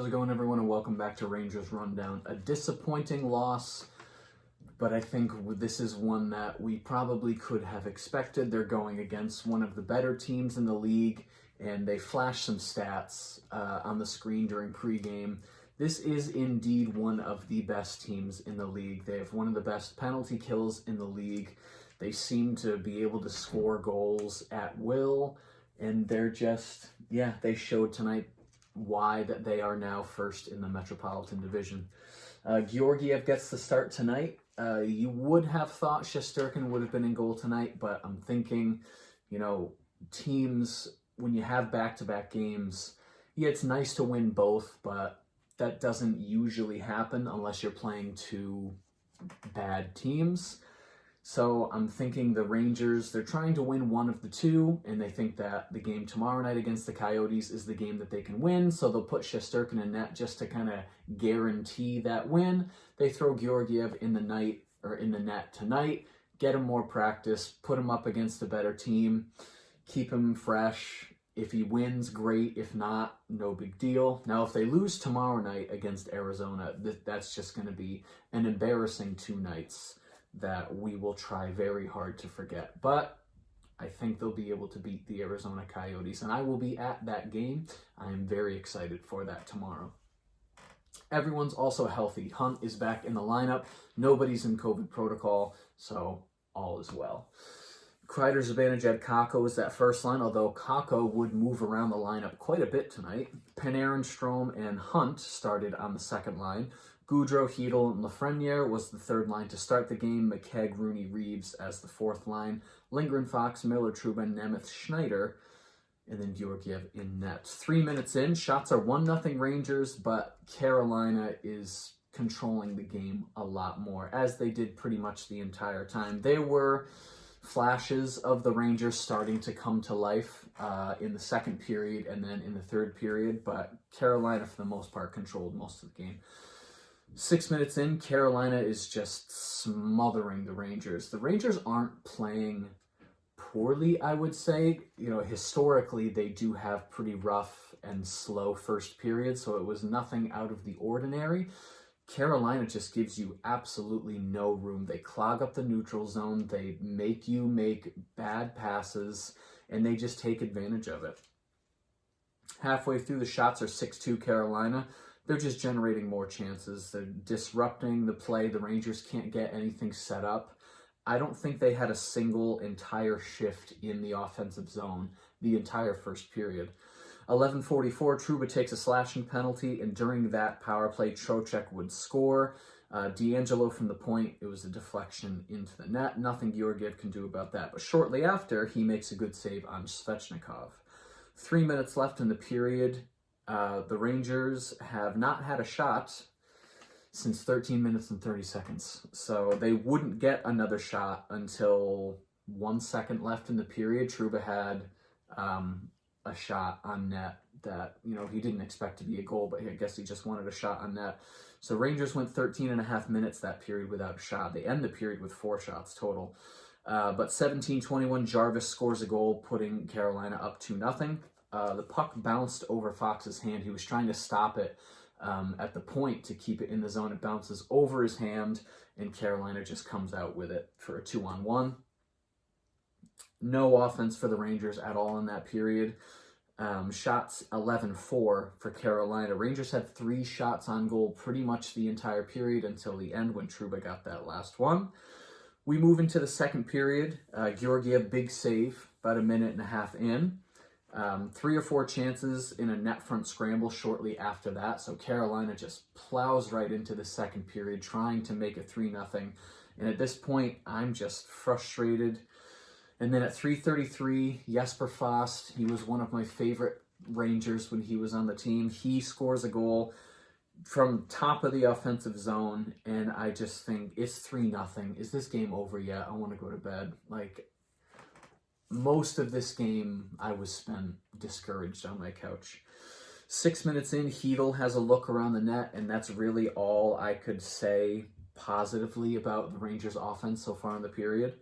How's it going, everyone, and welcome back to Rangers Rundown. A disappointing loss, but I think this is one that we probably could have expected. They're going against one of the better teams in the league, and they flashed some stats on the screen during pregame. This is indeed one of the best teams in the league. They have one of the best penalty kills in the league. They seem to be able to score goals at will, and they're just, they showed tonight why that they are now first in the Metropolitan Division. Georgiev gets the start tonight. You would have thought Shesterkin would have been in goal tonight, but I'm thinking, teams, when you have back-to-back games, it's nice to win both, but that doesn't usually happen unless you're playing two bad teams. So I'm thinking the Rangers, they're trying to win one of the two, and they think that the game tomorrow night against the Coyotes is the game that they can win, so they'll put Shesterkin in net just to kind of guarantee that win. They throw Georgiev in the net tonight, get him more practice, put him up against a better team, keep him fresh. If he wins, great. If not, no big deal. Now, if they lose tomorrow night against Arizona, that's just going to be an embarrassing 2 nights that we will try very hard to forget. But I think they'll be able to beat the Arizona Coyotes, and I will be at that game. I am very excited for that tomorrow. Everyone's also healthy. Hunt is back in the lineup. Nobody's in COVID protocol, so all is well. Kreider, Zibanejad, Kakko is that first line, although Kakko would move around the lineup quite a bit tonight. Panarin, Strome, and Hunt started on the second line. Gaudreau, Hedl, and Lafreniere was the third line to start the game. McKegg, Rooney, Reeves as the fourth line. Lindgren, Fox, Miller, Trouba, Nemeth, Schneider, and then Georgiev in net. 3 minutes in, shots are 1-0 Rangers, but Carolina is controlling the game a lot more, as they did pretty much the entire time. There were flashes of the Rangers starting to come to life in the second period and then in the third period, but Carolina, for the most part, controlled most of the game. 6 minutes in, Carolina is just smothering the Rangers. The Rangers aren't playing poorly, I would say. Historically, they do have pretty rough and slow first periods, so it was nothing out of the ordinary. Carolina just gives you absolutely no room. They clog up the neutral zone. They make you make bad passes, and they just take advantage of it. Halfway through, the shots are 6-2 Carolina. They're just generating more chances. They're disrupting the play. The Rangers can't get anything set up. I don't think they had a single entire shift in the offensive zone the entire first period. 11:44, Trouba takes a slashing penalty, and during that power play, Trocheck would score. D'Angelo from the point, it was a deflection into the net. Nothing Georgiev can do about that. But shortly after, he makes a good save on Svechnikov. 3 minutes left in the period. The Rangers have not had a shot since 13 minutes and 30 seconds. So they wouldn't get another shot until 1 second left in the period. Trouba had a shot on net that, he didn't expect to be a goal, but I guess he just wanted a shot on net. So Rangers went 13 and a half minutes that period without a shot. They end the period with 4 shots total. But 17:21, Jarvis scores a goal, putting Carolina up 2-0. The puck bounced over Fox's hand. He was trying to stop it at the point to keep it in the zone. It bounces over his hand, and Carolina just comes out with it for a 2-on-1. No offense for the Rangers at all in that period. Shots 11-4 for Carolina. Rangers had 3 shots on goal pretty much the entire period until the end when Trouba got that last one. We move into the second period. Georgiev, big save, about a minute and a half in. 3 or 4 chances in a net front scramble shortly after that. So Carolina just plows right into the second period, trying to make it 3-0. And at this point, I'm just frustrated. And then at 3:33, Jesper Fast, he was one of my favorite Rangers when he was on the team. He scores a goal from top of the offensive zone, and I just think it's 3-0. Is this game over yet? I want to go to bed. Most of this game, I was spent discouraged on my couch. 6 minutes in, Hedl has a look around the net, and that's really all I could say positively about the Rangers' offense so far in the period.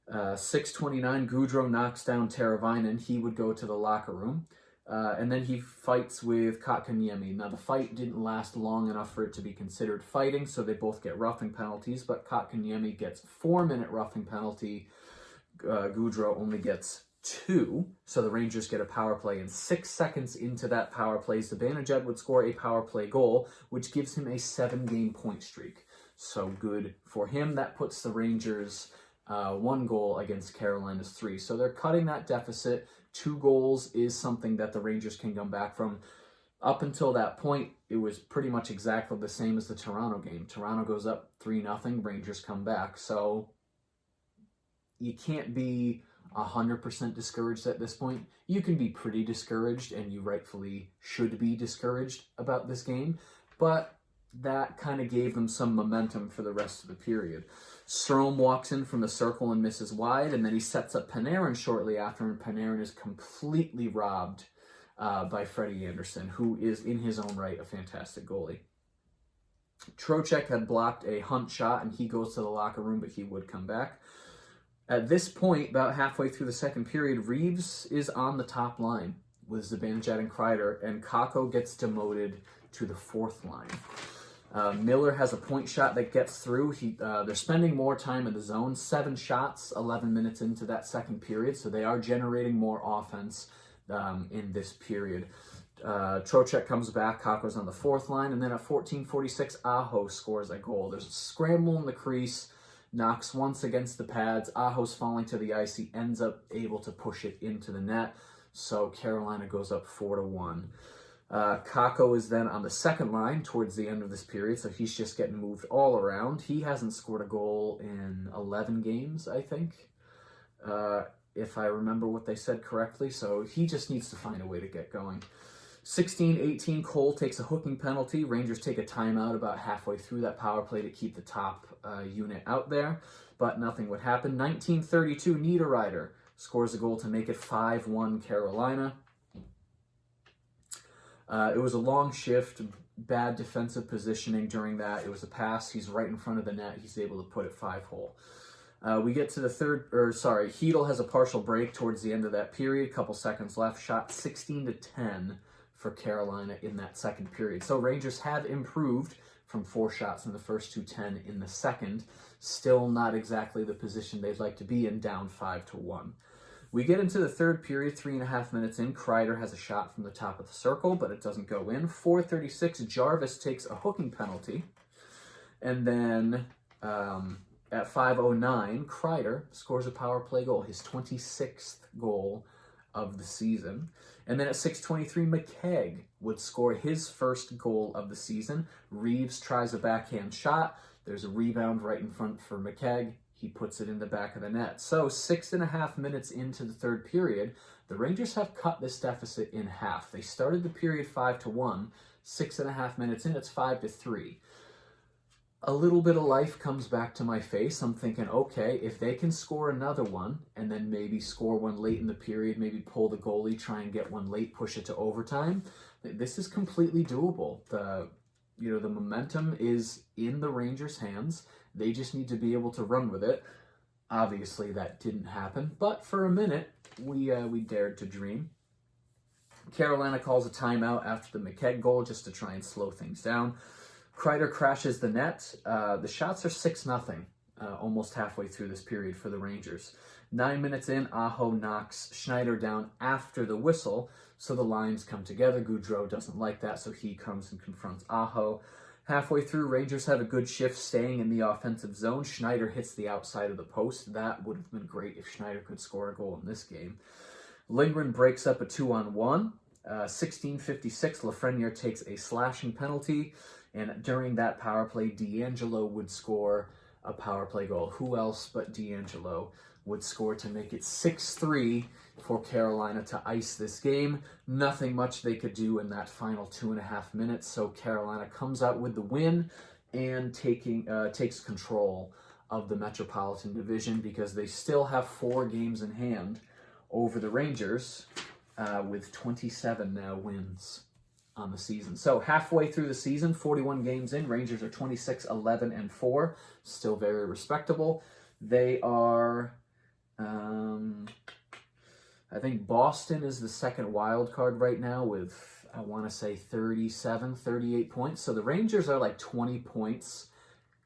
6:29, Gaudreau knocks down Teravainen. He would go to the locker room. And then he fights with Kotkaniemi. Now, the fight didn't last long enough for it to be considered fighting, so they both get roughing penalties, but Kotkaniemi gets 4-minute roughing penalty. Gaudreau only gets 2, so the Rangers get a power play, and 6 seconds into that power play, Zibanejad would score a power play goal, which gives him a 7-game point streak. So good for him. That puts the Rangers 1 goal against Carolina's 3. So they're cutting that deficit. 2 goals is something that the Rangers can come back from. Up until that point, it was pretty much exactly the same as the Toronto game. Toronto goes up 3-0, Rangers come back. So you can't be 100% discouraged at this point. You can be pretty discouraged, and you rightfully should be discouraged about this game, but that kind of gave them some momentum for the rest of the period. Strome walks in from the circle and misses wide, and then he sets up Panarin shortly after, and Panarin is completely robbed by Freddie Anderson, who is in his own right a fantastic goalie. Trocheck had blocked a Hunt shot, and he goes to the locker room, but he would come back. At this point, about halfway through the second period, Reeves is on the top line with Zibanejad and Kreider, and Kakko gets demoted to the 4th line. Miller has a point shot that gets through. They're spending more time in the zone. 7 shots, 11 minutes into that second period, so they are generating more offense in this period. Trocheck comes back, Kakko's on the 4th line, and then at 14:46, Aho scores a goal. There's a scramble in the crease. Knocks once against the pads. Aho's falling to the ice. He ends up able to push it into the net. So Carolina goes up 4-1. Kakko is then on the 2nd line towards the end of this period, so he's just getting moved all around. He hasn't scored a goal in 11 games, I think, if I remember what they said correctly. So he just needs to find a way to get going. 16-18, Cole takes a hooking penalty. Rangers take a timeout about halfway through that power play to keep the top unit out there, but nothing would happen. 19-32, Niederreiter scores a goal to make it 5-1 Carolina. It was a long shift, bad defensive positioning during that. It was a pass. He's right in front of the net. He's able to put it 5-hole. We get to the Hedl has a partial break towards the end of that period. Couple seconds left. Shot 16-10 for Carolina in that second period. So Rangers have improved from 4 shots in the first to 10 in the second. Still not exactly the position they'd like to be in, down 5-1. We get into the third period, 3.5 minutes in. Kreider has a shot from the top of the circle, but it doesn't go in. 4:36, Jarvis takes a hooking penalty. And then at 5:09, Kreider scores a power play goal, his 26th goal of the season. And then at 6:23, McKegg would score his first goal of the season. Reeves tries a backhand shot. There's a rebound right in front for McKegg. He puts it in the back of the net. So 6.5 minutes into the third period, the Rangers have cut this deficit in half. They started the period 5-1. 6.5 minutes in, it's 5-3. A little bit of life comes back to my face. I'm thinking, okay, if they can score another one and then maybe score one late in the period, maybe pull the goalie, try and get one late, push it to overtime, this is completely doable. The momentum is in the Rangers' hands. They just need to be able to run with it. Obviously, that didn't happen, but for a minute, we dared to dream. Carolina calls a timeout after the McKegg goal just to try and slow things down. Kreider crashes the net. The shots are 6-0 almost halfway through this period for the Rangers. 9 minutes in, Aho knocks Schneider down after the whistle, so the lines come together. Gaudreau doesn't like that, so he comes and confronts Aho. Halfway through, Rangers have a good shift staying in the offensive zone. Schneider hits the outside of the post. That would have been great if Schneider could score a goal in this game. Lindgren breaks up a 2-on-1. 16:56, Lafreniere takes a slashing penalty. And during that power play, D'Angelo would score a power play goal. Who else but D'Angelo would score to make it 6-3 for Carolina to ice this game? Nothing much they could do in that final 2.5 minutes. So Carolina comes out with the win and takes control of the Metropolitan Division because they still have 4 games in hand over the Rangers with 27 now wins on the season. So halfway through the season, 41 games in, Rangers are 26-11-4, still very respectable. They are I think Boston is the second wild card right now with, I want to say 37, 38 points. So the Rangers are like 20 points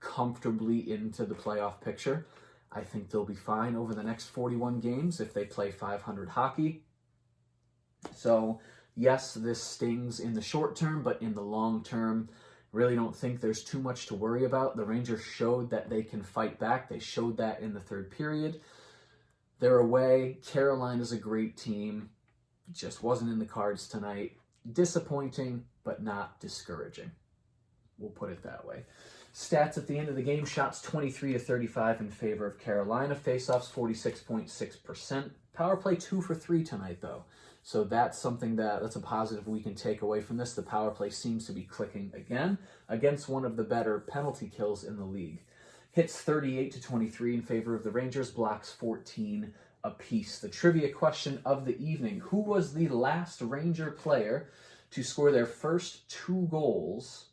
comfortably into the playoff picture. I think they'll be fine over the next 41 games if they play 500 hockey. So yes, this stings in the short term, but in the long term, really don't think there's too much to worry about. The Rangers showed that they can fight back. They showed that in the third period. They're away. Carolina's a great team. Just wasn't in the cards tonight. Disappointing, but not discouraging. We'll put it that way. Stats at the end of the game: shots 23-35 in favor of Carolina. Faceoffs 46.6%. Power play 2 for 3 tonight, though. So that's something that's a positive we can take away from this. The power play seems to be clicking again against one of the better penalty kills in the league. Hits 38-23 in favor of the Rangers, blocks 14 apiece. The trivia question of the evening: who was the last Ranger player to score their first 2 goals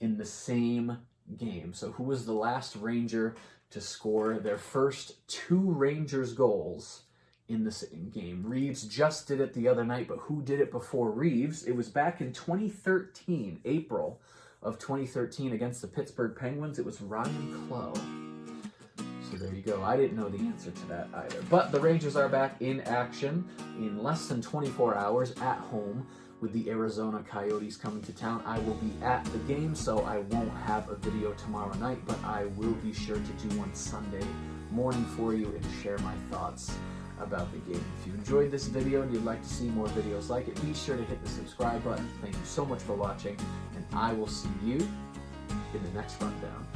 in the same game? So who was the last Ranger to score their first 2 Rangers goals in the same game? Reeves just did it the other night, but who did it before Reeves? It was back in 2013, April of 2013 against the Pittsburgh Penguins. It was Ryan Clough. So there you go. I didn't know the answer to that either. But the Rangers are back in action in less than 24 hours at home with the Arizona Coyotes coming to town. I will be at the game, so I won't have a video tomorrow night, but I will be sure to do one Sunday morning for you and share my thoughts about the game. If you enjoyed this video and you'd like to see more videos like it, be sure to hit the subscribe button. Thank you so much for watching, and I will see you in the next rundown.